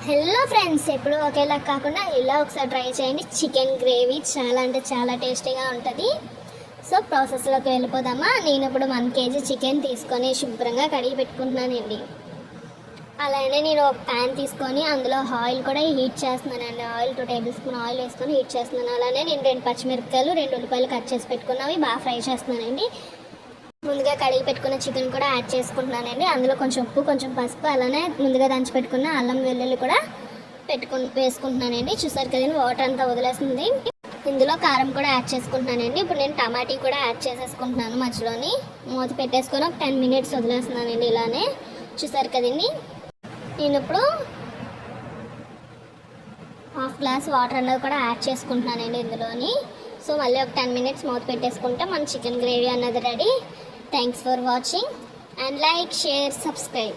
Hello friends, ఎప్పుడు ఒకేలా కాకుండా ఇలా ఒకసారి ట్రై చేయండి. చికెన్ గ్రేవీ చాలా అంటే చాలా టేస్టీగా ఉంటుంది. సో ప్రాసెస్లోకి వెళ్ళిపోదామా. నేను ఇప్పుడు 1 kg చికెన్ తీసుకొని శుభ్రంగా కడిగి పెట్టుకుంటున్నానండి. అలానే నేను ఒక ప్యాన్ తీసుకొని అందులో ఆయిల్ కూడా హీట్ చేస్తున్నానండి. ఆయిల్ 2 టేబుల్ స్పూన్ ఆయిల్ వేసుకొని హీట్ చేస్తున్నాను. అలానే నేను 2 పచ్చిమిరపకాయలు 2 ఉల్లిపాయలు కట్ చేసి పెట్టుకున్నవి బాగా ఫ్రై చేస్తున్నానండి. ముందుగా కడిగి పెట్టుకున్న చికెన్ కూడా యాడ్ చేసుకుంటున్నానండి. అందులో కొంచెం ఉప్పు, కొంచెం పసుపు, అలానే ముందుగా దంచి పెట్టుకున్న అల్లం వెల్లుల్లి కూడా వేసుకుంటున్నానండి. చూసారు కదండి, వాటర్ అంతా వదిలేస్తుంది. ఇందులో కారం కూడా యాడ్ చేసుకుంటున్నానండి. ఇప్పుడు నేను టమాటీ కూడా యాడ్ చేసేసుకుంటున్నాను. మధ్యలోని మూత పెట్టేసుకొని ఒక 10 minutes వదిలేస్తున్నానండి. ఇలానే చూసారు కదండి. నేను ఇప్పుడు 1/2 glass వాటర్ అన్నది కూడా యాడ్ చేసుకుంటున్నానండి ఇందులోని. సో మళ్ళీ ఒక 10 minutes మూత పెట్టేసుకుంటే మన చికెన్ గ్రేవీ అన్నది ready. Thanks for watching and like, share, subscribe.